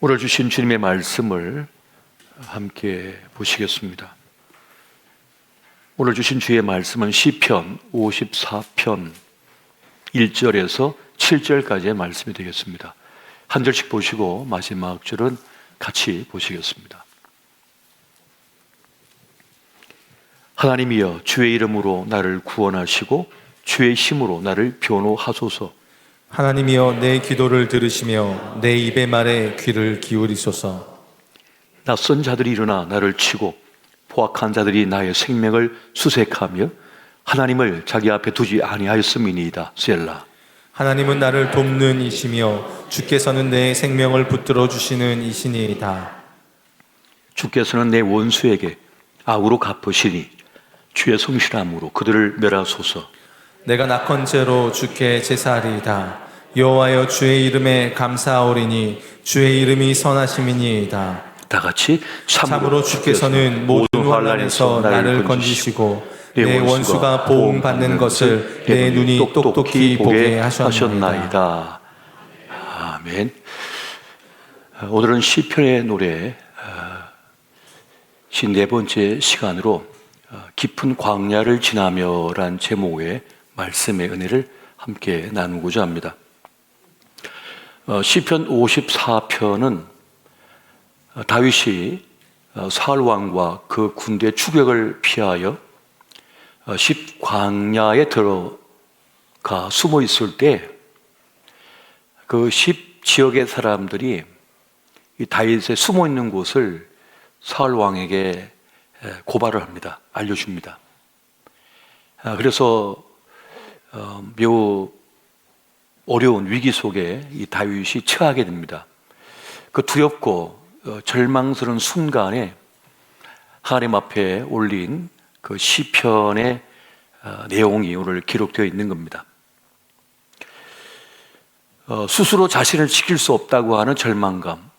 오늘 주신 주님의 말씀을 함께 보시겠습니다. 오늘 주신 주의 말씀은 시편 54편 1절에서 7절까지의 말씀이 되겠습니다. 한 절씩 보시고 마지막 줄은 같이 보시겠습니다. 하나님이여, 주의 이름으로 나를 구원하시고 주의 힘으로 나를 변호하소서. 하나님이여, 내 기도를 들으시며 내 입의 말에 귀를 기울이소서. 낯선 자들이 일어나 나를 치고 포악한 자들이 나의 생명을 수색하며 하나님을 자기 앞에 두지 아니하였음이니이다. 셀라. 하나님은 나를 돕는 이시며 주께서는 내 생명을 붙들어 주시는 이시니이다. 주께서는 내 원수에게 악으로 갚으시니 주의 성실함으로 그들을 멸하소서. 내가 낙헌죄로 주께 제사하리이다. 여호와여, 주의 이름에 감사하오리니 주의 이름이 선하심이니이다. 다 같이 참으로 주께서는 모든 환난에서 나를 건지시고 내 원수가 보응받는 것을 내 눈이 똑똑히 보게 하셨나이다. 아멘. 오늘은 시편의 노래 54번째 시간으로 깊은 광야를 지나며란 제목의 말씀의 은혜를 함께 나누고자 합니다. 시편 54편은 다윗이 사울 왕과 그 군대 추격을 피하여 십광야에 들어가 숨어 있을 때 그 십 지역의 사람들이 이 다윗의 숨어 있는 곳을 사울 왕에게 고발을 합니다. 알려줍니다. 그래서 매우 어려운 위기 속에 이 다윗이 처하게 됩니다. 그 두렵고 절망스러운 순간에 하나님 앞에 올린 그 시편의 내용이 오늘 기록되어 있는 겁니다. 스스로 자신을 지킬 수 없다고 하는 절망감,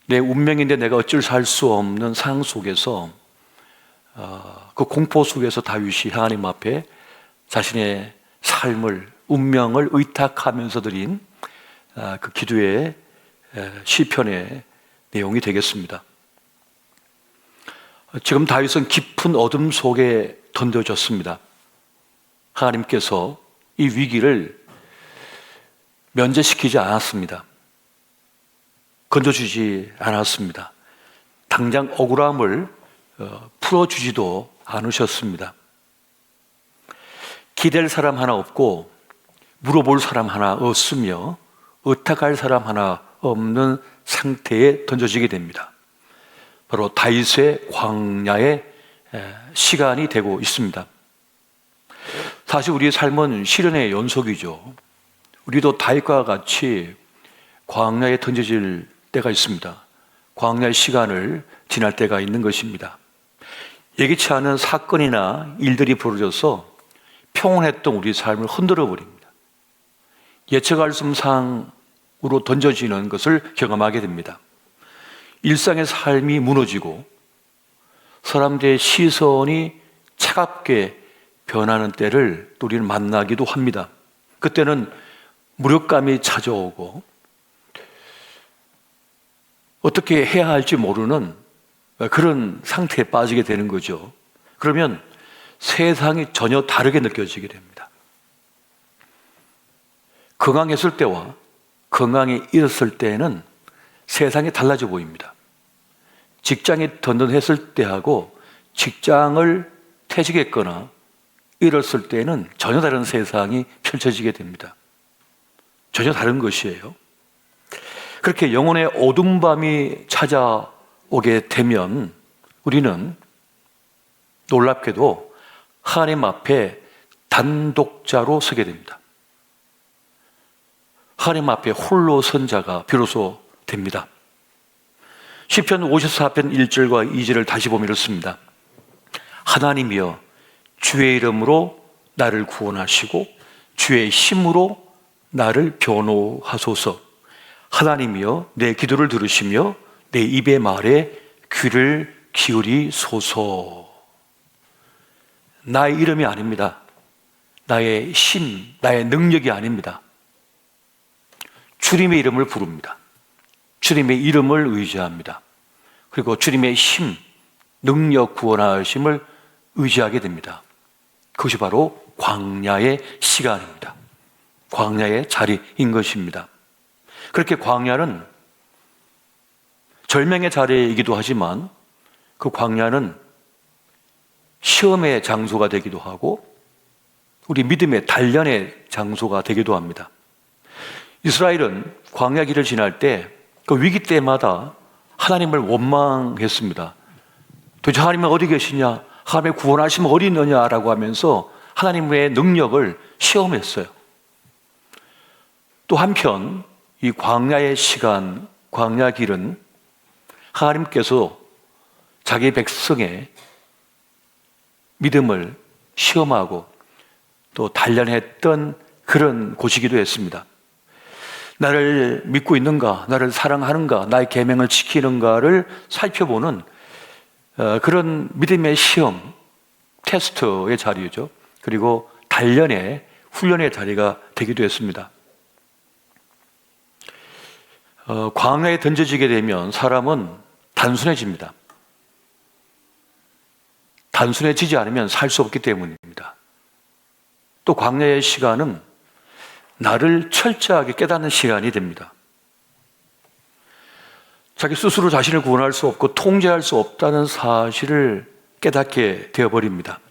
내 운명인데 내가 어쩔 수 할 수 없는 상황 속에서 그 공포 속에서 다윗이 하나님 앞에 자신의 삶을, 운명을 의탁하면서 드린 그 기도의 시편의 내용이 되겠습니다. 지금 다윗은 깊은 어둠 속에 던져졌습니다. 하나님께서 이 위기를 면제시키지 않았습니다. 건져주지 않았습니다. 당장 억울함을 풀어주지도 않으셨습니다. 기댈 사람 하나 없고 물어볼 사람 하나 없으며 의탁할 사람 하나 없는 상태에 던져지게 됩니다. 바로 다윗의 광야의 시간이 되고 있습니다. 사실 우리의 삶은 시련의 연속이죠. 우리도 다윗과 같이 광야에 던져질 때가 있습니다. 광야의 시간을 지날 때가 있는 것입니다. 예기치 않은 사건이나 일들이 벌어져서 평온했던 우리 삶을 흔들어 버립니다. 예측할 수 없는 상황으로 던져지는 것을 경험하게 됩니다. 일상의 삶이 무너지고 사람들의 시선이 차갑게 변하는 때를 또 우리는 만나기도 합니다. 그때는 무력감이 찾아오고 어떻게 해야 할지 모르는 그런 상태에 빠지게 되는 거죠. 그러면 세상이 전혀 다르게 느껴지게 됩니다. 건강했을 때와 건강이 잃었을 때에는 세상이 달라져 보입니다. 직장이 든든했을 때하고 직장을 퇴직했거나 잃었을 때는 전혀 다른 세상이 펼쳐지게 됩니다. 전혀 다른 것이에요. 그렇게 영혼의 어두운 밤이 찾아오게 되면 우리는 놀랍게도 하나님 앞에 단독자로 서게 됩니다. 하나님 앞에 홀로 선 자가 비로소 됩니다. 시편 54편 1절과 2절을 다시 보면 이렇습니다. 하나님이여, 주의 이름으로 나를 구원하시고 주의 힘으로 나를 변호하소서. 하나님이여, 내 기도를 들으시며 내 입의 말에 귀를 기울이소서. 나의 이름이 아닙니다. 나의 힘, 나의 능력이 아닙니다. 주님의 이름을 부릅니다. 주님의 이름을 의지합니다. 그리고 주님의 힘, 능력, 구원하심을 의지하게 됩니다. 그것이 바로 광야의 시간입니다. 광야의 자리인 것입니다. 그렇게 광야는 절명의 자리이기도 하지만 그 광야는 시험의 장소가 되기도 하고 우리 믿음의 단련의 장소가 되기도 합니다. 이스라엘은 광야 길을 지날 때 그 위기 때마다 하나님을 원망했습니다. 도대체 하나님은 어디 계시냐? 하나님의 구원하심은 어디 있느냐라고 하면서 하나님의 능력을 시험했어요. 또 한편 이 광야의 시간, 광야 길은 하나님께서 자기 백성의 믿음을 시험하고 또 단련했던 그런 곳이기도 했습니다. 나를 믿고 있는가, 나를 사랑하는가, 나의 계명을 지키는가를 살펴보는 그런 믿음의 시험, 테스트의 자리죠. 그리고 단련의 훈련의 자리가 되기도 했습니다. 광야에 던져지게 되면 사람은 단순해집니다. 단순해지지 않으면 살 수 없기 때문입니다. 또 광야의 시간은 나를 철저하게 깨닫는 시간이 됩니다. 자기 스스로 자신을 구원할 수 없고 통제할 수 없다는 사실을 깨닫게 되어버립니다.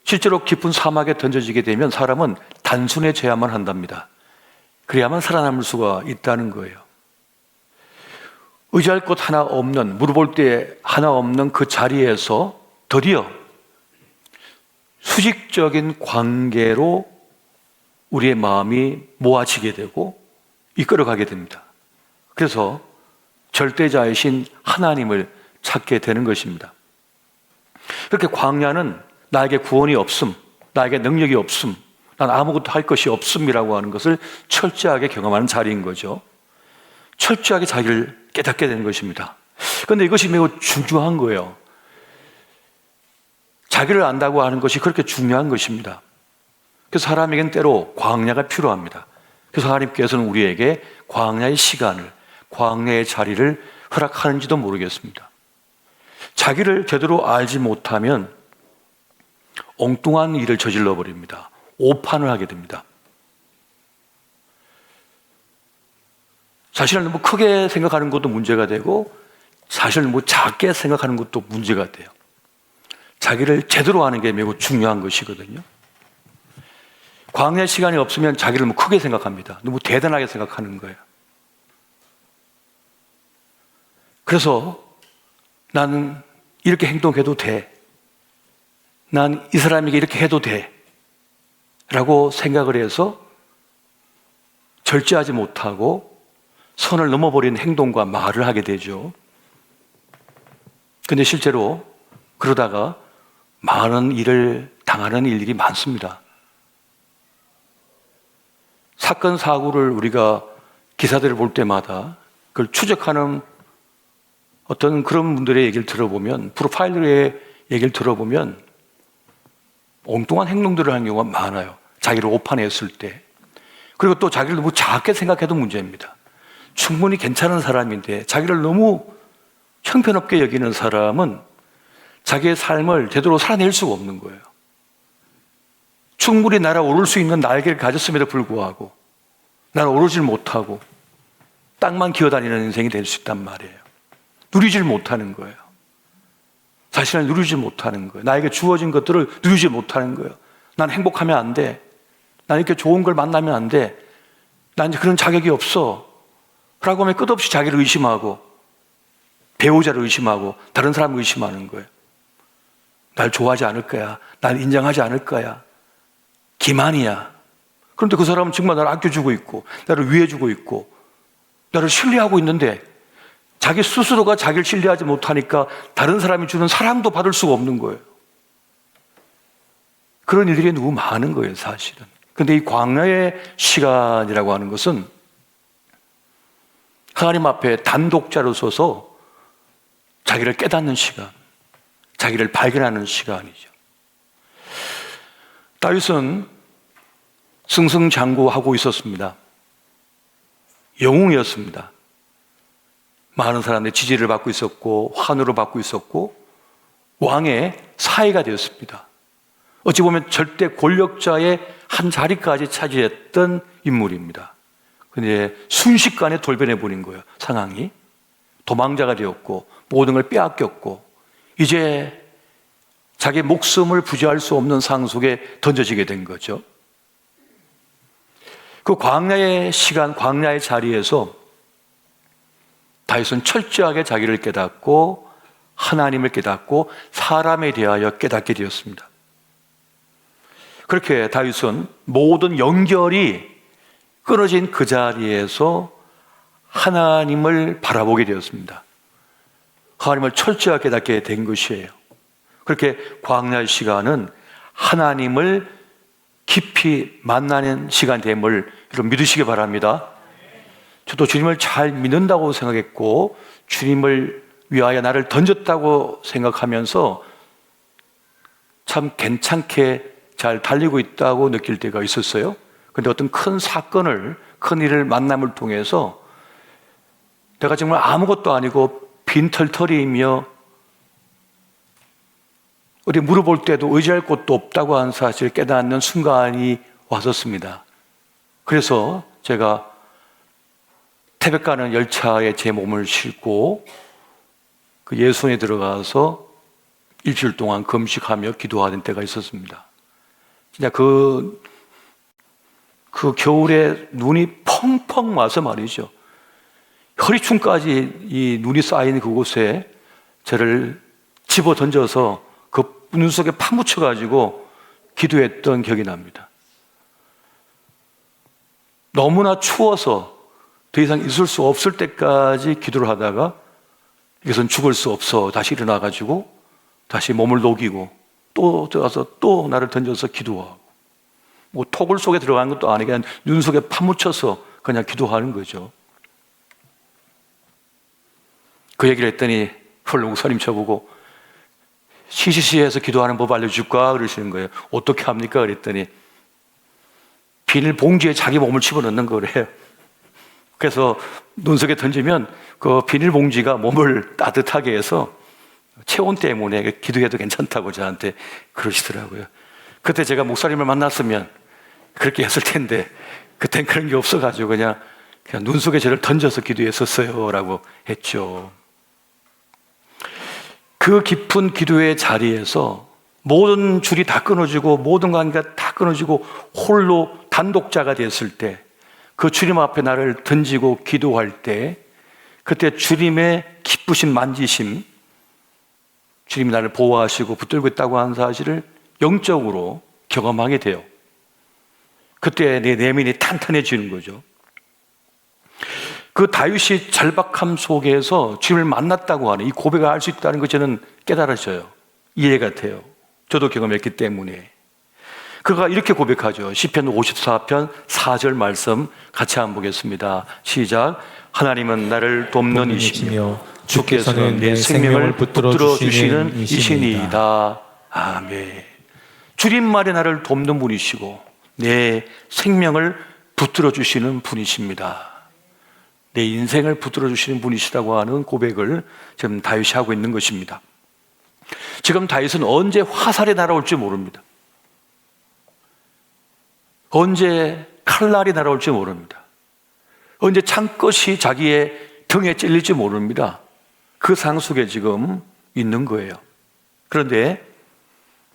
실제로 깊은 사막에 던져지게 되면 사람은 단순해져야만 한답니다. 그래야만 살아남을 수가 있다는 거예요. 의지할 곳 하나 없는, 물어볼 데 하나 없는 그 자리에서 드디어 수직적인 관계로 우리의 마음이 모아지게 되고 이끌어가게 됩니다. 그래서 절대자이신 하나님을 찾게 되는 것입니다. 그렇게 광야는 나에게 구원이 없음, 나에게 능력이 없음, 난 아무것도 할 것이 없음이라고 하는 것을 철저하게 경험하는 자리인 거죠. 철저하게 자기를 깨닫게 되는 것입니다. 그런데 이것이 매우 중요한 거예요. 자기를 안다고 하는 것이 그렇게 중요한 것입니다. 그래서 사람에겐 때로 광야가 필요합니다. 그래서 하나님께서는 우리에게 광야의 시간을, 광야의 자리를 허락하는지도 모르겠습니다. 자기를 제대로 알지 못하면 엉뚱한 일을 저질러 버립니다. 오판을 하게 됩니다. 자신을 너무 크게 생각하는 것도 문제가 되고 자신을 너무 작게 생각하는 것도 문제가 돼요. 자기를 제대로 아는 게 매우 중요한 것이거든요. 광야 시간이 없으면 자기를 너무 크게 생각합니다. 너무 대단하게 생각하는 거예요. 그래서 나는 이렇게 행동해도 돼. 난 이 사람에게 이렇게 해도 돼. 라고 생각을 해서 절제하지 못하고 선을 넘어버리는 행동과 말을 하게 되죠. 근데 실제로 그러다가 많은 일을 당하는 일들이 많습니다. 사건, 사고를 우리가 기사들을 볼 때마다 그걸 추적하는 어떤 그런 분들의 얘기를 들어보면, 프로파일러의 얘기를 들어보면 엉뚱한 행동들을 하는 경우가 많아요. 자기를 오판했을 때. 그리고 또 자기를 너무 작게 생각해도 문제입니다. 충분히 괜찮은 사람인데 자기를 너무 형편없게 여기는 사람은 자기의 삶을 제대로 살아낼 수가 없는 거예요. 충분히 날아오를 수 있는 날개를 가졌음에도 불구하고 날아오르질 못하고 땅만 기어다니는 인생이 될 수 있단 말이에요. 누리질 못하는 거예요. 자신을 누리지 못하는 거예요. 나에게 주어진 것들을 누리지 못하는 거예요. 난 행복하면 안 돼. 난 이렇게 좋은 걸 만나면 안 돼. 난 이제 그런 자격이 없어. 라고 하면 끝없이 자기를 의심하고 배우자를 의심하고 다른 사람을 의심하는 거예요. 날 좋아하지 않을 거야. 날 인정하지 않을 거야. 기만이야. 그런데 그 사람은 정말 나를 아껴주고 있고 나를 위해주고 있고 나를 신뢰하고 있는데 자기 스스로가 자기를 신뢰하지 못하니까 다른 사람이 주는 사랑도 받을 수가 없는 거예요. 그런 일들이 너무 많은 거예요, 사실은. 그런데 이 광야의 시간이라고 하는 것은 하나님 앞에 단독자로 서서 자기를 깨닫는 시간, 자기를 발견하는 시간이죠. 다윗은 승승장구하고 있었습니다. 영웅이었습니다. 많은 사람들의 지지를 받고 있었고 환호를 받고 있었고 왕의 사이가 되었습니다. 어찌 보면 절대 권력자의 한 자리까지 차지했던 인물입니다. 그런데 순식간에 돌변해 버린 거예요. 상황이 도망자가 되었고 모든 걸 빼앗겼고 이제 자기 목숨을 부지할 수 없는 상황 속에 던져지게 된 거죠. 그 광야의 시간, 광야의 자리에서 다윗은 철저하게 자기를 깨닫고 하나님을 깨닫고 사람에 대하여 깨닫게 되었습니다. 그렇게 다윗은 모든 연결이 끊어진 그 자리에서 하나님을 바라보게 되었습니다. 하나님을 철저하게 깨닫게 된 것이에요. 그렇게 광야의 시간은 하나님을 깊이 만나는 시간 됨을 여러분 믿으시기 바랍니다. 저도 주님을 잘 믿는다고 생각했고 주님을 위하여 나를 던졌다고 생각하면서 참 괜찮게 잘 달리고 있다고 느낄 때가 있었어요. 그런데 어떤 큰 사건을, 큰 일을 만남을 통해서 내가 정말 아무것도 아니고 빈털터리이며 어디 물어볼 때도 의지할 곳도 없다고 하는 사실을 깨닫는 순간이 왔었습니다. 그래서 제가 태백 가는 열차에 제 몸을 싣고 그 예수원에 들어가서 일주일 동안 금식하며 기도하는 때가 있었습니다. 진짜 그 겨울에 눈이 펑펑 와서 말이죠. 허리춤까지 이 눈이 쌓인 그곳에 저를 집어 던져서 그 눈 속에 파묻혀가지고 기도했던 기억이 납니다. 너무나 추워서 더 이상 있을 수 없을 때까지 기도를 하다가 이것은 죽을 수 없어 다시 일어나가지고 다시 몸을 녹이고 또 들어가서 또 나를 던져서 기도하고 뭐 토굴 속에 들어간 것도 아니고 그냥 눈 속에 파묻혀서 그냥 기도하는 거죠. 그 얘기를 했더니 헐렁 목사님 저보고 CCC에서 기도하는 법 알려줄까? 그러시는 거예요. 어떻게 합니까? 그랬더니 비닐 봉지에 자기 몸을 집어넣는 거래요. 그래서 눈 속에 던지면 그 비닐 봉지가 몸을 따뜻하게 해서 체온 때문에 기도해도 괜찮다고 저한테 그러시더라고요. 그때 제가 목사님을 만났으면 그렇게 했을 텐데 그땐 그런 게 없어가지고 그냥 눈 속에 저를 던져서 기도했었어요 라고 했죠. 그 깊은 기도의 자리에서 모든 줄이 다 끊어지고 모든 관계가 다 끊어지고 홀로 단독자가 됐을 때 그 주님 앞에 나를 던지고 기도할 때 그때 주님의 기쁘신 만지심, 주님이 나를 보호하시고 붙들고 있다고 하는 사실을 영적으로 경험하게 돼요. 그때 내 내면이 탄탄해지는 거죠. 그 다윗이 절박함 속에서 주님을 만났다고 하는 이 고백을 할 수 있다는 것 저는 깨달아져요. 이해가 돼요. 저도 경험했기 때문에. 그가 이렇게 고백하죠. 시편 54편 4절 말씀 같이 한번 보겠습니다. 시작. 하나님은 나를 돕는 이시며 주께서는 내 생명을 붙들어 주시는 이시니이다. 아멘. 주님만이 나를 돕는 분이시고 내 생명을 붙들어 주시는 분이십니다. 내 인생을 붙들어 주시는 분이시라고 하는 고백을 지금 다윗이 하고 있는 것입니다. 지금 다윗은 언제 화살이 날아올지 모릅니다. 언제 칼날이 날아올지 모릅니다. 언제 창것이 자기의 등에 찔릴지 모릅니다. 그 상황 속에 지금 있는 거예요. 그런데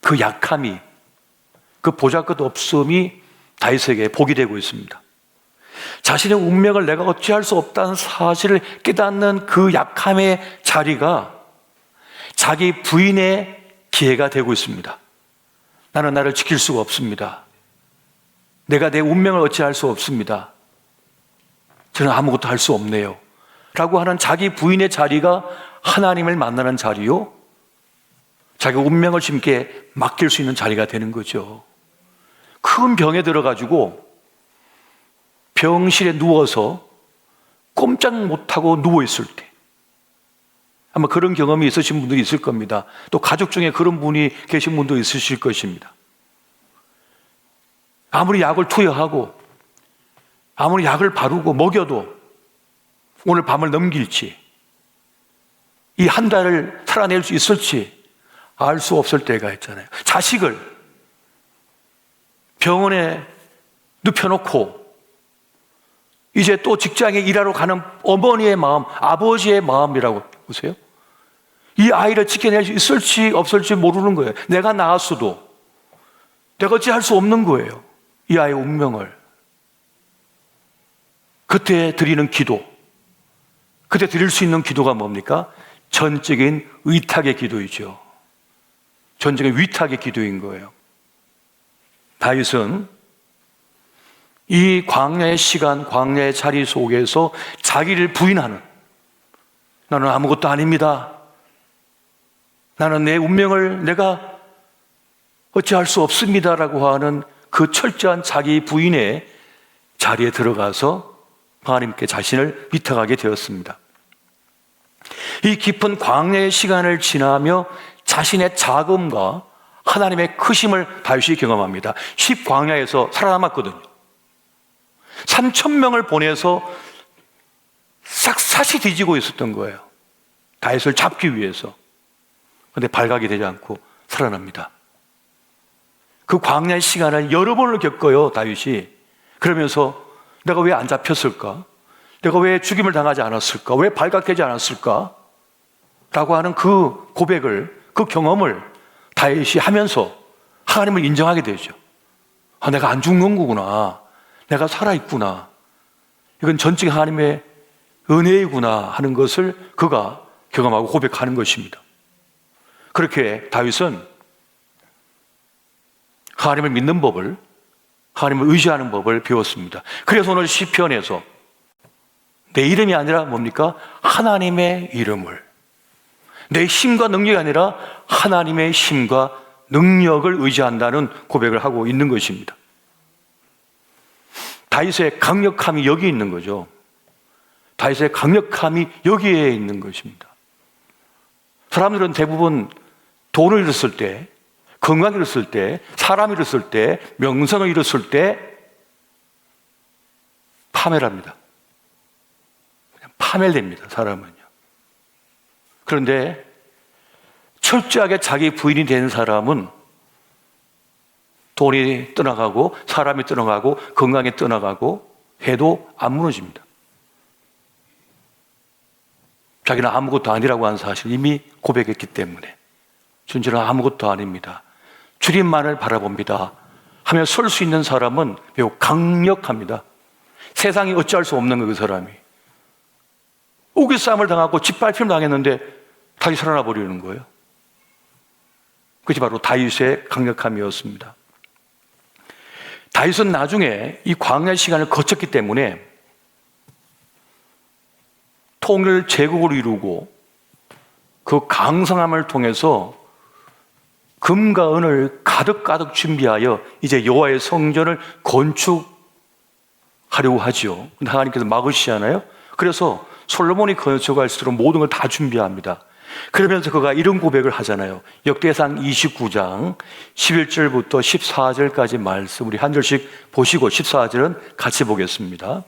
그 약함이, 그 보잘것 없음이 다윗에게 복이 되고 있습니다. 자신의 운명을 내가 어찌할 수 없다는 사실을 깨닫는 그 약함의 자리가 자기 부인의 기회가 되고 있습니다. 나는 나를 지킬 수가 없습니다. 내가 내 운명을 어찌할 수 없습니다. 저는 아무것도 할 수 없네요 라고 하는 자기 부인의 자리가 하나님을 만나는 자리요, 자기 운명을 주님께 맡길 수 있는 자리가 되는 거죠. 큰 병에 들어가지고 병실에 누워서 꼼짝 못하고 누워있을 때, 아마 그런 경험이 있으신 분들이 있을 겁니다. 또 가족 중에 그런 분이 계신 분도 있으실 것입니다. 아무리 약을 투여하고 아무리 약을 바르고 먹여도 오늘 밤을 넘길지, 이 한 달을 살아낼 수 있을지 알 수 없을 때가 있잖아요. 자식을 병원에 눕혀놓고 이제 또 직장에 일하러 가는 어머니의 마음, 아버지의 마음이라고 보세요. 이 아이를 지켜낼 수 있을지 없을지 모르는 거예요. 내가 낳았어도 내가 어찌할 수 없는 거예요. 이 아이의 운명을. 그때 드리는 기도, 그때 드릴 수 있는 기도가 뭡니까? 전적인 의탁의 기도이죠. 전적인 위탁의 기도인 거예요. 다윗은 이 광야의 시간, 광야의 자리 속에서 자기를 부인하는, 나는 아무것도 아닙니다. 나는 내 운명을 내가 어찌할 수 없습니다라고 하는 그 철저한 자기 부인의 자리에 들어가서 하나님께 자신을 위탁하게 되었습니다. 이 깊은 광야의 시간을 지나며 자신의 자금과 하나님의 크심을 다윗이 경험합니다. 10광야에서 살아남았거든요. 3,000명을 보내서 싹싹이 뒤지고 있었던 거예요. 다윗을 잡기 위해서. 그런데 발각이 되지 않고 살아납니다. 그 광야의 시간을 여러 번을 겪어요, 다윗이. 그러면서 내가 왜 안 잡혔을까? 내가 왜 죽임을 당하지 않았을까? 왜 발각되지 않았을까? 라고 하는 그 고백을, 그 경험을 다윗이 하면서 하나님을 인정하게 되죠. 아, 내가 안 죽는 거구나. 내가 살아있구나. 이건 전적인 하나님의 은혜이구나 하는 것을 그가 경험하고 고백하는 것입니다. 그렇게 다윗은 하나님을 믿는 법을, 하나님을 의지하는 법을 배웠습니다. 그래서 오늘 시편에서 내 이름이 아니라 뭡니까? 하나님의 이름을, 내 힘과 능력이 아니라 하나님의 힘과 능력을 의지한다는 고백을 하고 있는 것입니다. 다윗의 강력함이 여기 있는 거죠. 다윗의 강력함이 여기에 있는 것입니다. 사람들은 대부분 돈을 잃었을 때, 건강을 잃었을 때, 사람을 잃었을 때, 명성을 잃었을 때 파멸합니다. 그냥 파멸됩니다, 사람은요. 그런데 철저하게 자기 부인이 된 사람은 돈이 떠나가고 사람이 떠나가고 건강이 떠나가고 해도 안 무너집니다. 자기는 아무것도 아니라고 하는 사실을 이미 고백했기 때문에 저는 아무것도 아닙니다, 주님만을 바라봅니다 하며 설 수 있는 사람은 매우 강력합니다. 세상이 어찌할 수 없는 그 사람이 우기싸움을 당하고 짓밟힘을 당했는데 다시 살아나 버리는 거예요. 그것이 바로 다윗의 강력함이었습니다. 다윗은 나중에 이 광야 시간을 거쳤기 때문에 통일 제국을 이루고 그 강성함을 통해서 금과 은을 가득가득 준비하여 이제 여호와의 성전을 건축하려고 하죠. 근데 하나님께서 막으시잖아요. 그래서 솔로몬이 건축할수록 모든 걸 다 준비합니다. 그러면서 그가 이런 고백을 하잖아요. 역대상 29장 11절부터 14절까지 말씀 우리 한 절씩 보시고 14절은 같이 보겠습니다.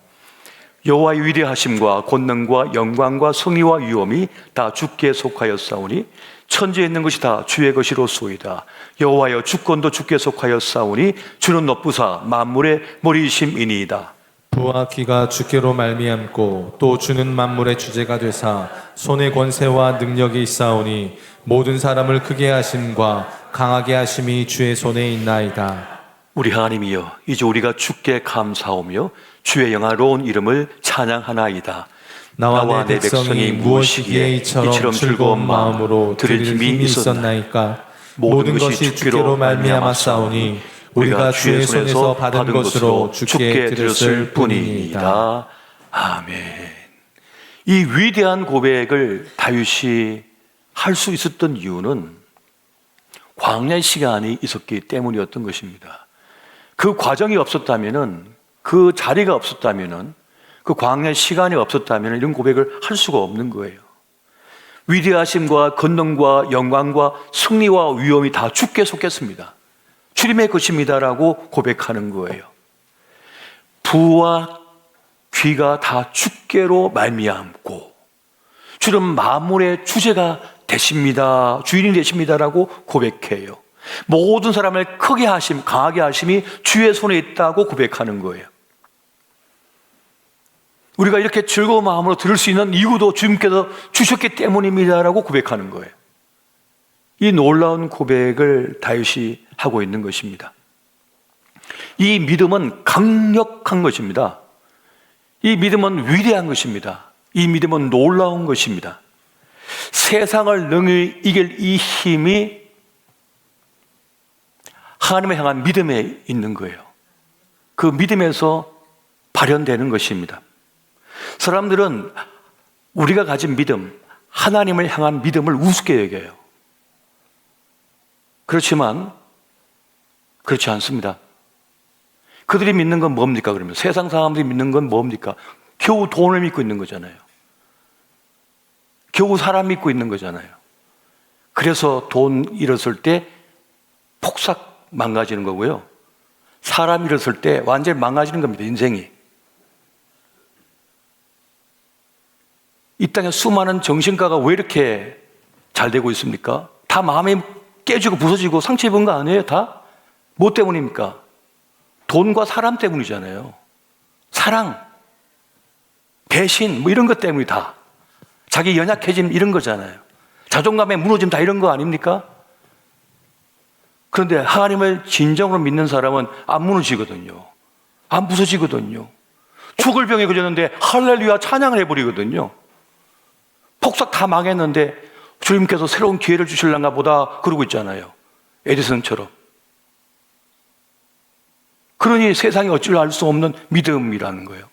여호와의 위대하심과 권능과 영광과 성의와 위엄이 다 주께 속하였사오니 천지에 있는 것이 다 주의 것이로소이다. 여호와여 주권도 주께 속하였사오니 주는 높으사 만물의 머리이심이니이다. 부와 귀가 주께로 말미암고 또 주는 만물의 주제가 되사 손의 권세와 능력이 있사오니 모든 사람을 크게 하심과 강하게 하심이 주의 손에 있나이다. 우리 하나님이여, 이제 우리가 주께 감사하며 주의 영화로운 이름을 찬양하나이다. 나와 내 백성이 무엇이기에 이처럼 즐거운 마음으로 드릴 힘이 있었나이까. 모든 것이 주께로 말미암았사오니 우리가 주의 손에서 받은 것으로 주께 드렸을 뿐이니이다. 아멘. 이 위대한 고백을 다윗이 할 수 있었던 이유는 광야의 시간이 있었기 때문이었던 것입니다. 그 과정이 없었다면은, 그 자리가 없었다면은, 그 광야의 시간이 없었다면 이런 고백을 할 수가 없는 거예요. 위대하심과 권능과 영광과 승리와 위엄이 다 주께 속했습니다. 주님의 것입니다라고 고백하는 거예요. 부와 귀가 다 주께로 말미암고 주는 만물의 주제가 되십니다. 주인이 되십니다라고 고백해요. 모든 사람을 크게 하심, 강하게 하심이 주의 손에 있다고 고백하는 거예요. 우리가 이렇게 즐거운 마음으로 들을 수 있는 이유도 주님께서 주셨기 때문입니다라고 고백하는 거예요. 이 놀라운 고백을 다윗이 하고 있는 것입니다. 이 믿음은 강력한 것입니다. 이 믿음은 위대한 것입니다. 이 믿음은 놀라운 것입니다. 세상을 능히 이길 이 힘이 하나님을 향한 믿음에 있는 거예요. 그 믿음에서 발현되는 것입니다. 사람들은 우리가 가진 믿음, 하나님을 향한 믿음을 우습게 여겨요. 그렇지만 그렇지 않습니다. 그들이 믿는 건 뭡니까? 그러면 세상 사람들이 믿는 건 뭡니까? 겨우 돈을 믿고 있는 거잖아요. 겨우 사람 믿고 있는 거잖아요. 그래서 돈 잃었을 때 폭삭 망가지는 거고요. 사람 잃었을 때 완전히 망가지는 겁니다. 인생이. 이 땅에 수많은 정신과가 왜 이렇게 잘 되고 있습니까? 다 마음이 깨지고 부서지고 상처 입은 거 아니에요? 다? 뭐 때문입니까? 돈과 사람 때문이잖아요. 사랑, 배신, 뭐 이런 것 때문이 다. 자기 연약해짐 이런 거잖아요. 자존감의 무너짐 다 이런 거 아닙니까? 그런데 하나님을 진정으로 믿는 사람은 안 무너지거든요. 안 부서지거든요. 죽을 병에 걸렸는데 할렐루야 찬양을 해버리거든요. 폭삭 다 망했는데 주님께서 새로운 기회를 주실란가 보다 그러고 있잖아요. 에디슨처럼. 그러니 세상에 어찌를 알 수 없는 믿음이라는 거예요.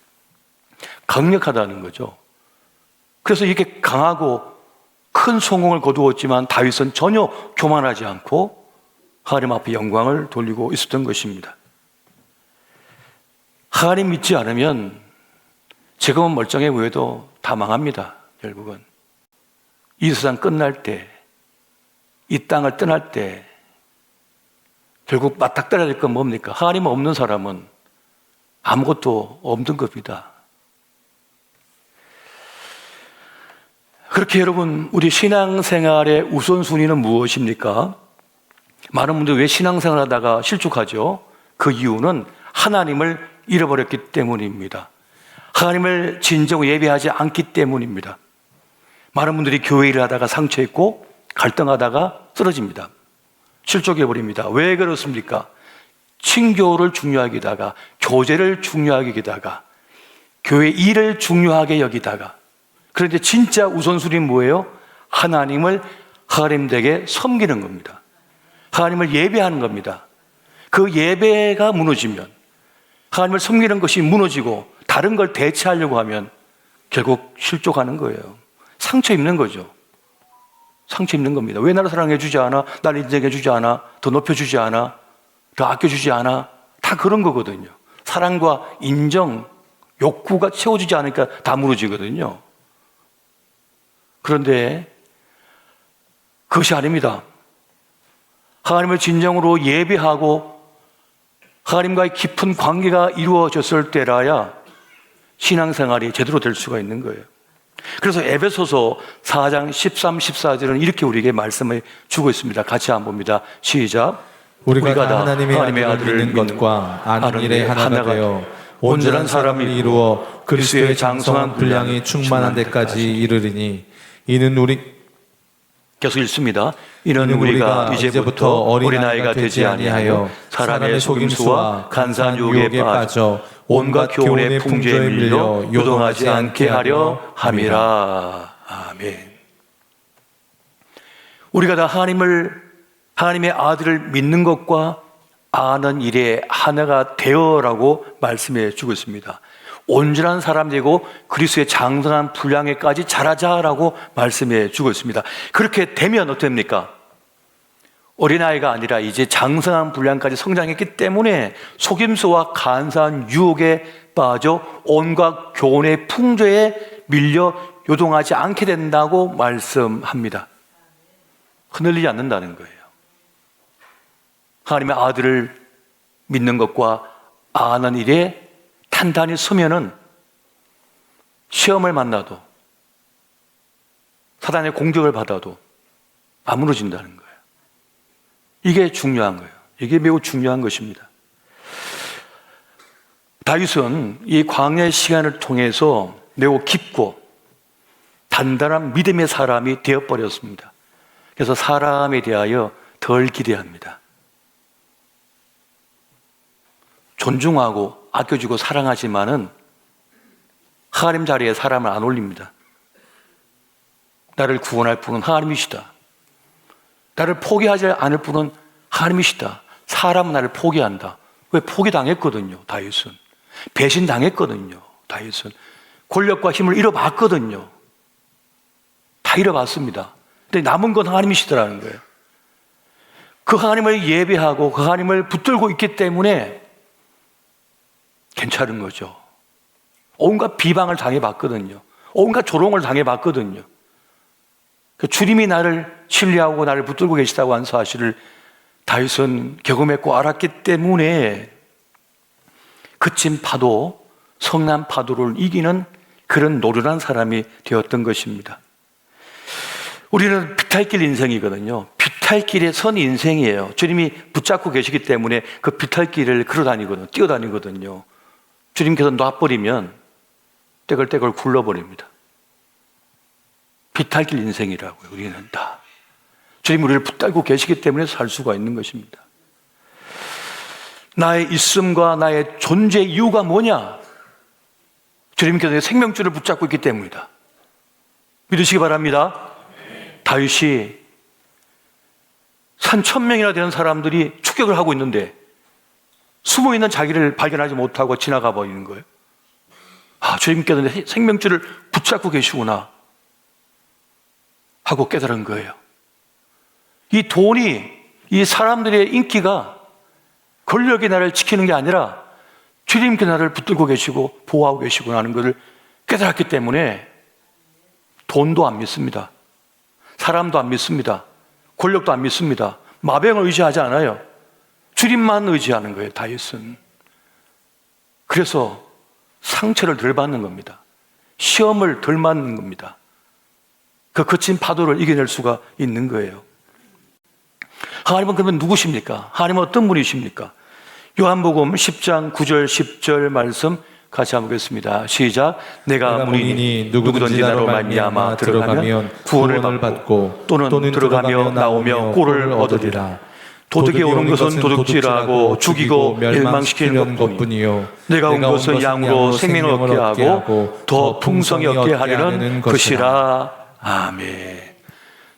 강력하다는 거죠. 그래서 이렇게 강하고 큰 성공을 거두었지만 다윗은 전혀 교만하지 않고 하나님 앞에 영광을 돌리고 있었던 것입니다. 하나님 믿지 않으면 지금은 멀쩡해 보여도 다 망합니다. 결국은 이 세상 끝날 때, 이 땅을 떠날 때 결국 맞닥뜨려야 될 건 뭡니까? 하나님 없는 사람은 아무것도 없는 겁니다. 그렇게 여러분, 우리 신앙생활의 우선순위는 무엇입니까? 많은 분들이 왜 신앙생활 하다가 실족하죠? 그 이유는 하나님을 잃어버렸기 때문입니다. 하나님을 진정 예배하지 않기 때문입니다. 많은 분들이 교회 일을 하다가 상처있고 갈등하다가 쓰러집니다. 실족해버립니다. 왜 그렇습니까? 친교를 중요하게 여기다가, 교제를 중요하게 여기다가, 교회 일을 중요하게 여기다가, 그런데 진짜 우선순위는 뭐예요? 하나님을 하나님에게 섬기는 겁니다. 하나님을 예배하는 겁니다. 그 예배가 무너지면, 하나님을 섬기는 것이 무너지고 다른 걸 대체하려고 하면 결국 실족하는 거예요. 상처 입는 거죠. 상처 입는 겁니다. 왜 나를 사랑해 주지 않아? 나를 인정해 주지 않아? 더 높여주지 않아? 더 아껴주지 않아? 다 그런 거거든요. 사랑과 인정, 욕구가 채워지지 않으니까 다 무너지거든요. 그런데 그것이 아닙니다. 하나님을 진정으로 예배하고 하나님과의 깊은 관계가 이루어졌을 때라야 신앙생활이 제대로 될 수가 있는 거예요. 그래서 에베소서 4장 13, 14절은 이렇게 우리에게 말씀을 주고 있습니다. 같이 한번 봅니다. 시작. 우리가 다 하나님의 아들을 믿는 것과 아는 일에 하나가 되어 온전한 사람을 이루어 그리스도의 장성한 분량이 충만한 데까지 이르리니 이는 우리 계속 읽습니다. 이는 우리가 이제부터 어린아이가 되지 아니하여 사람의 속임수와 간사한 유혹에 빠져 온갖 교훈의 풍조에 밀려 요동하지 않게 하려 함이라. 아멘. 우리가 다 하나님의 아들을 믿는 것과 아는 일에 하나가 되어라고 말씀해 주고 있습니다. 온전한 사람 되고 그리스도의 장성한 분량에까지 자라자라고 말씀해 주고 있습니다. 그렇게 되면 어떻습니까? 어린아이가 아니라 이제 장성한 분량까지 성장했기 때문에 속임수와 간사한 유혹에 빠져 온갖 교훈의 풍조에 밀려 요동하지 않게 된다고 말씀합니다. 흔들리지 않는다는 거예요. 하나님의 아들을 믿는 것과 아는 일에 단단히 서면은 시험을 만나도 사단의 공격을 받아도 안 무너진다는 거예요. 이게 중요한 거예요. 이게 매우 중요한 것입니다. 다윗은 이 광야의 시간을 통해서 매우 깊고 단단한 믿음의 사람이 되어버렸습니다. 그래서 사람에 대하여 덜 기대합니다. 존중하고 아껴주고 사랑하지만은 하나님 자리에 사람을 안 올립니다. 나를 구원할 분은 하나님이시다. 나를 포기하지 않을 분은 하나님이시다. 사람은 나를 포기한다. 왜? 포기당했거든요, 다윗은. 배신당했거든요, 다윗은. 권력과 힘을 잃어봤거든요. 다 잃어봤습니다. 근데 남은 건 하나님이시더라는 거예요. 그 하나님을 예배하고 그 하나님을 붙들고 있기 때문에 괜찮은 거죠. 온갖 비방을 당해봤거든요. 온갖 조롱을 당해봤거든요. 주님이 나를 신뢰하고 나를 붙들고 계시다고 하는 사실을 다윗은 경험했고 알았기 때문에 그친 파도, 성난 파도를 이기는 그런 노련한 사람이 되었던 것입니다. 우리는 비탈길 인생이거든요. 비탈길에 선 인생이에요. 주님이 붙잡고 계시기 때문에 그 비탈길을 걸어다니거든요. 뛰어다니거든요. 주님께서 놔버리면 떼걸떼걸 굴러버립니다. 비탈길 인생이라고요. 우리는 다 주님 우리를 붙들고 계시기 때문에 살 수가 있는 것입니다. 나의 있음과 나의 존재 이유가 뭐냐? 주님께서 내 생명줄을 붙잡고 있기 때문이다. 믿으시기 바랍니다. 다윗이 3,000명이나 되는 사람들이 추격을 하고 있는데 숨어있는 자기를 발견하지 못하고 지나가 버리는 거예요. 아, 주님께서 내 생명줄을 붙잡고 계시구나 하고 깨달은 거예요. 이 돈이, 이 사람들의 인기가 권력이 나를 지키는 게 아니라 주님께 나를 붙들고 계시고 보호하고 계시구나 하는 것을 깨달았기 때문에 돈도 안 믿습니다. 사람도 안 믿습니다. 권력도 안 믿습니다. 마병을 의지하지 않아요. 주님만 의지하는 거예요, 다윗은. 그래서 상처를 덜 받는 겁니다. 시험을 덜 맞는 겁니다. 그 거친 파도를 이겨낼 수가 있는 거예요. 하나님은 그러면 누구십니까? 하나님은 어떤 분이십니까? 요한복음 10장 9절 10절 말씀 같이 한번 보겠습니다. 시작. 내가 문이니 누구든지 나로 말미암아 들어가면 구원을 받고 또는 들어가며 나오며 꼴을 얻으리라. 도둑이 오는 것은 도둑질하고 죽이고 멸망시키는 것뿐이요 내가 온 것은 양으로 생명을 얻게 하고 더 풍성히 얻게 하려는 것이라. 아멘.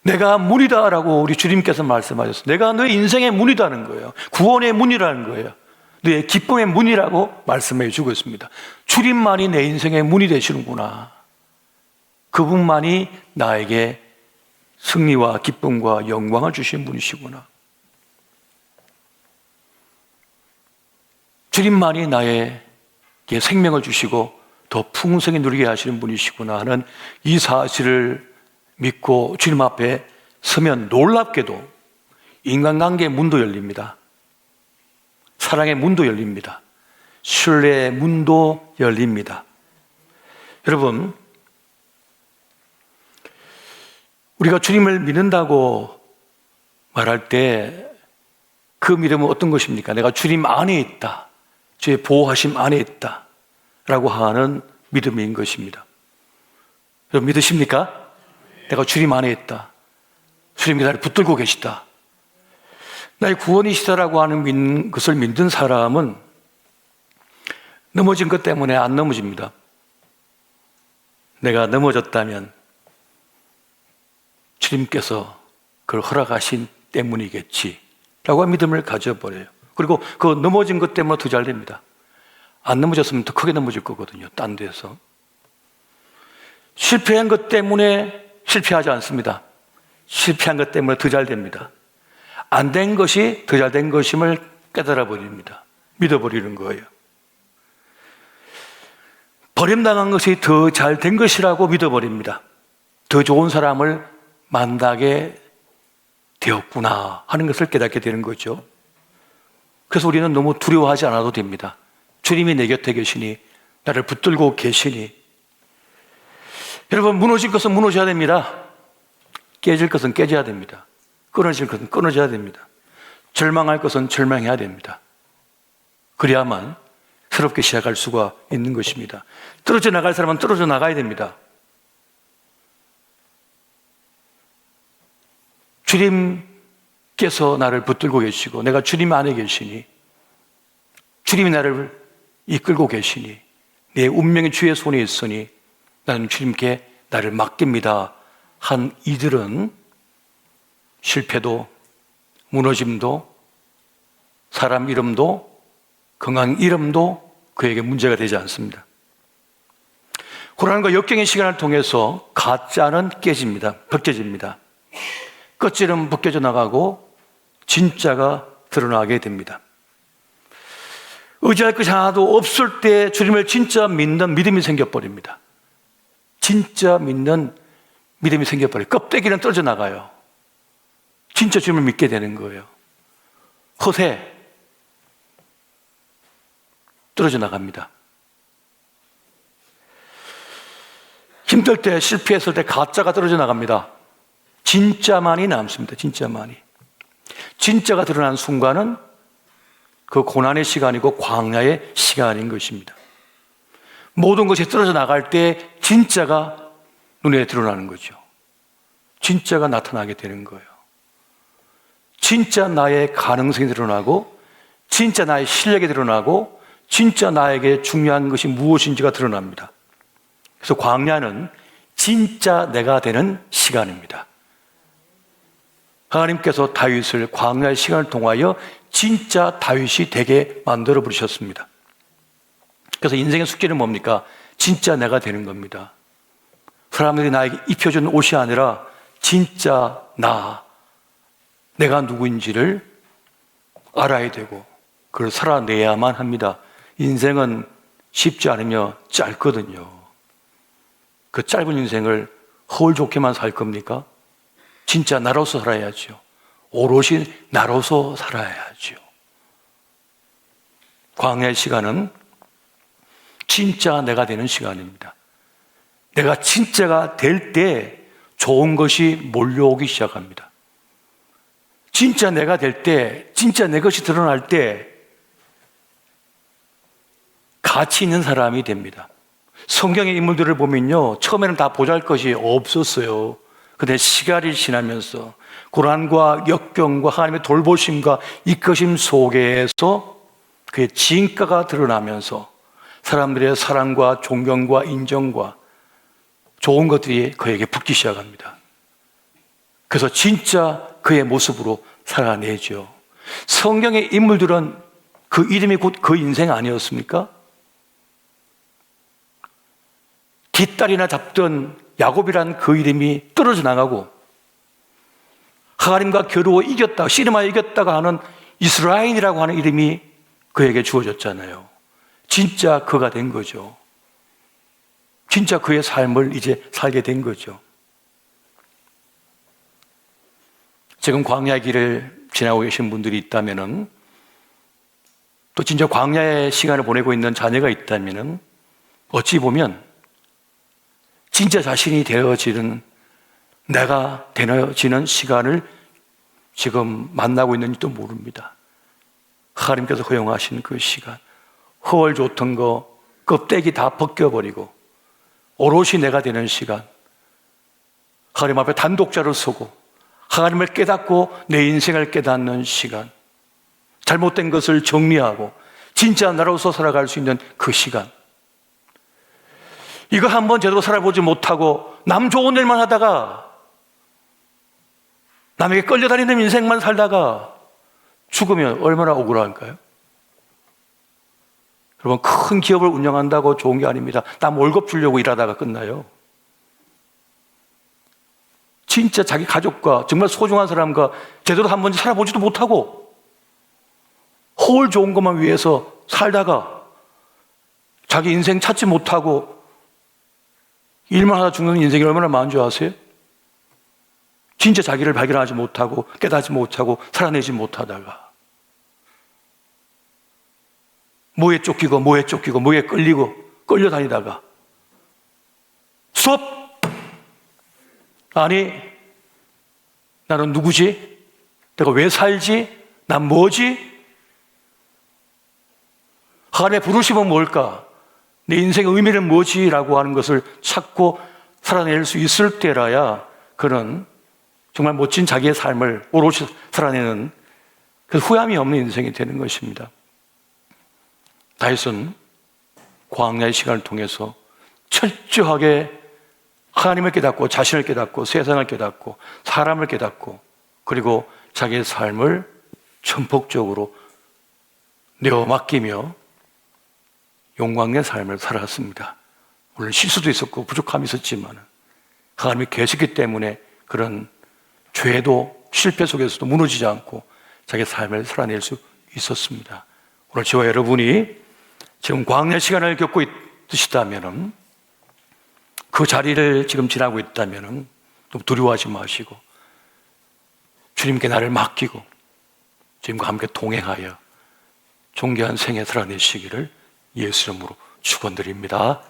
내가 문이다라고 우리 주님께서 말씀하셨어요. 내가 너의 인생의 문이다는 거예요. 구원의 문이라는 거예요. 너의 기쁨의 문이라고 말씀해 주고 있습니다. 주님만이 내 인생의 문이 되시는구나. 그분만이 나에게 승리와 기쁨과 영광을 주신 분이시구나. 주님만이 나에게 생명을 주시고 더 풍성히 누리게 하시는 분이시구나 하는 이 사실을 믿고 주님 앞에 서면 놀랍게도 인간관계의 문도 열립니다. 사랑의 문도 열립니다. 신뢰의 문도 열립니다. 여러분, 우리가 주님을 믿는다고 말할 때 그 믿음은 어떤 것입니까? 내가 주님 안에 있다. 주의 보호하심 안에 있다. 라고 하는 믿음인 것입니다. 여러분 믿으십니까? 내가 주님 안에 있다. 주님이 나를 붙들고 계시다. 나의 구원이시다라고 하는 것을 믿는 사람은 넘어진 것 때문에 안 넘어집니다. 내가 넘어졌다면 주님께서 그걸 허락하신 때문이겠지 라고 믿음을 가져버려요. 그리고 그 넘어진 것 때문에 더 잘 됩니다. 안 넘어졌으면 더 크게 넘어질 거거든요. 딴 데서. 실패한 것 때문에 실패하지 않습니다. 실패한 것 때문에 더 잘 됩니다. 안 된 것이 더 잘 된 것임을 깨달아 버립니다. 믿어버리는 거예요. 버림당한 것이 더 잘 된 것이라고 믿어버립니다. 더 좋은 사람을 만나게 되었구나 하는 것을 깨닫게 되는 거죠. 그래서 우리는 너무 두려워하지 않아도 됩니다. 주님이 내 곁에 계시니, 나를 붙들고 계시니. 여러분, 무너질 것은 무너져야 됩니다. 깨질 것은 깨져야 됩니다. 끊어질 것은 끊어져야 됩니다. 절망할 것은 절망해야 됩니다. 그래야만 새롭게 시작할 수가 있는 것입니다. 떨어져 나갈 사람은 떨어져 나가야 됩니다. 주님께서 나를 붙들고 계시고 내가 주님 안에 계시니, 주님이 나를 이끌고 계시니, 내 운명이 주의 손에 있으니 나는 주님께 나를 맡깁니다 한 이들은 실패도 무너짐도 사람 이름도 건강 이름도 그에게 문제가 되지 않습니다. 고난과 역경의 시간을 통해서 가짜는 깨집니다. 벗겨집니다. 껍질은 벗겨져 나가고 진짜가 드러나게 됩니다. 의지할 것이 하나도 없을 때 주님을 진짜 믿는 믿음이 생겨버립니다. 진짜 믿는 믿음이 생겨버려요. 껍데기는 떨어져 나가요. 진짜 주님을 믿게 되는 거예요. 허세 떨어져 나갑니다. 힘들 때, 실패했을 때 가짜가 떨어져 나갑니다. 진짜만이 남습니다. 진짜만이. 진짜가 드러난 순간은 그 고난의 시간이고 광야의 시간인 것입니다. 모든 것이 떨어져 나갈 때 진짜가 눈에 드러나는 거죠. 진짜가 나타나게 되는 거예요. 진짜 나의 가능성이 드러나고, 진짜 나의 실력이 드러나고, 진짜 나에게 중요한 것이 무엇인지가 드러납니다. 그래서 광야는 진짜 내가 되는 시간입니다. 하나님께서 다윗을 광야의 시간을 통하여 진짜 다윗이 되게 만들어 버리셨습니다. 그래서 인생의 숙제는 뭡니까? 진짜 내가 되는 겁니다. 사람들이 나에게 입혀준 옷이 아니라 진짜 내가 누구인지를 알아야 되고 그걸 살아내야만 합니다. 인생은 쉽지 않으며 짧거든요. 그 짧은 인생을 허울 좋게만 살 겁니까? 진짜 나로서 살아야죠. 오롯이 나로서 살아야죠. 광야의 시간은 진짜 내가 되는 시간입니다. 내가 진짜가 될 때 좋은 것이 몰려오기 시작합니다. 진짜 내가 될 때, 진짜 내 것이 드러날 때 가치 있는 사람이 됩니다. 성경의 인물들을 보면요, 처음에는 다 보잘것이 없었어요. 근데 시간이 지나면서 고난과 역경과 하나님의 돌보심과 이끄심 속에서 그의 진가가 드러나면서 사람들의 사랑과 존경과 인정과 좋은 것들이 그에게 붙기 시작합니다. 그래서 진짜 그의 모습으로 살아내죠. 성경의 인물들은 그 이름이 곧 그 인생 아니었습니까? 뒷다리나 잡던 야곱이란 그 이름이 떨어져 나가고 하나님과 겨루어 이겼다, 씨름하여 이겼다가 하는 이스라엘이라고 하는 이름이 그에게 주어졌잖아요. 진짜 그가 된 거죠. 진짜 그의 삶을 이제 살게 된 거죠. 지금 광야의 길을 지나고 계신 분들이 있다면은, 또 진짜 광야의 시간을 보내고 있는 자녀가 있다면은, 어찌 보면 진짜 자신이 되어지는, 내가 되어지는 시간을 지금 만나고 있는지도 모릅니다. 하나님께서 허용하신 그 시간, 허월 좋던 거 껍데기 다 벗겨버리고 오롯이 내가 되는 시간, 하나님 앞에 단독자로 서고 하나님을 깨닫고 내 인생을 깨닫는 시간, 잘못된 것을 정리하고 진짜 나로서 살아갈 수 있는 그 시간, 이거 한번 제대로 살아보지 못하고 남 좋은 일만 하다가 남에게 끌려다니는 인생만 살다가 죽으면 얼마나 억울할까요? 여러분, 큰 기업을 운영한다고 좋은 게 아닙니다. 남 월급 주려고 일하다가 끝나요. 진짜 자기 가족과 정말 소중한 사람과 제대로 한 번 살아보지도 못하고 허울 좋은 것만 위해서 살다가 자기 인생 찾지 못하고 일만 하다 죽는 인생이 얼마나 많은 줄 아세요? 진짜 자기를 발견하지 못하고 깨닫지 못하고 살아내지 못하다가 뭐에 쫓기고 뭐에 끌리고 끌려다니다가 스톱! 아니, 나는 누구지? 내가 왜 살지? 난 뭐지? 하나님의 부르심은 뭘까? 내 인생의 의미는 뭐지? 라고 하는 것을 찾고 살아낼 수 있을 때라야 그는 정말 멋진 자기의 삶을 오롯이 살아내는 그 후회함이 없는 인생이 되는 것입니다. 다윗은 광야의 시간을 통해서 철저하게 하나님을 깨닫고 자신을 깨닫고 세상을 깨닫고 사람을 깨닫고 그리고 자기의 삶을 전폭적으로 내어 맡기며 영광의 삶을 살았습니다. 물론 실수도 있었고 부족함이 있었지만 하나님이 계셨기 때문에 그런 죄도 실패 속에서도 무너지지 않고 자기 삶을 살아낼 수 있었습니다. 오늘 저와 여러분이 지금 광야 시간을 겪고 있으시다면 그 자리를 지금 지나고 있다면 너무 두려워하지 마시고 주님께 나를 맡기고 주님과 함께 동행하여 존귀한 생애 살아내시기를 예수 이름으로 축원드립니다.